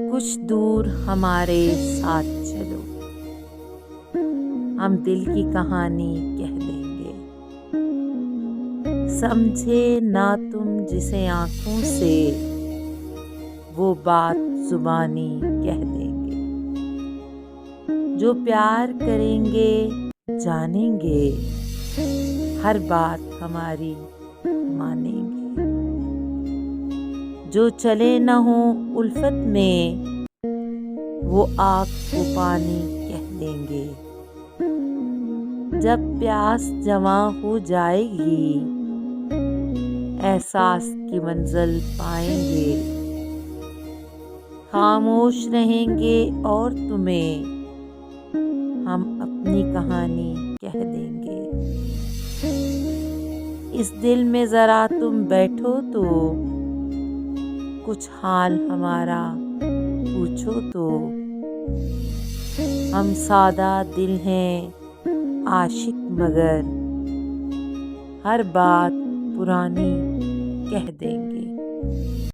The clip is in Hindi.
कुछ दूर हमारे साथ चलो, हम दिल की कहानी कह देंगे। समझे ना तुम जिसे आँखों से, वो बात जुबानी कह देंगे। जो प्यार करेंगे जानेंगे, हर बात हमारी मानेंगे। जो चले न हो उल्फत में, वो आग को पानी कह देंगे। जब प्यास जवां हो जाएगी, एहसास की मंजिल पाएंगे। खामोश रहेंगे और तुम्हें हम अपनी कहानी कह देंगे। इस दिल में जरा तुम बैठो तो, कुछ हाल हमारा पूछो तो। हम सादा दिल हैं आशिक, मगर हर बात पुरानी कह देंगे।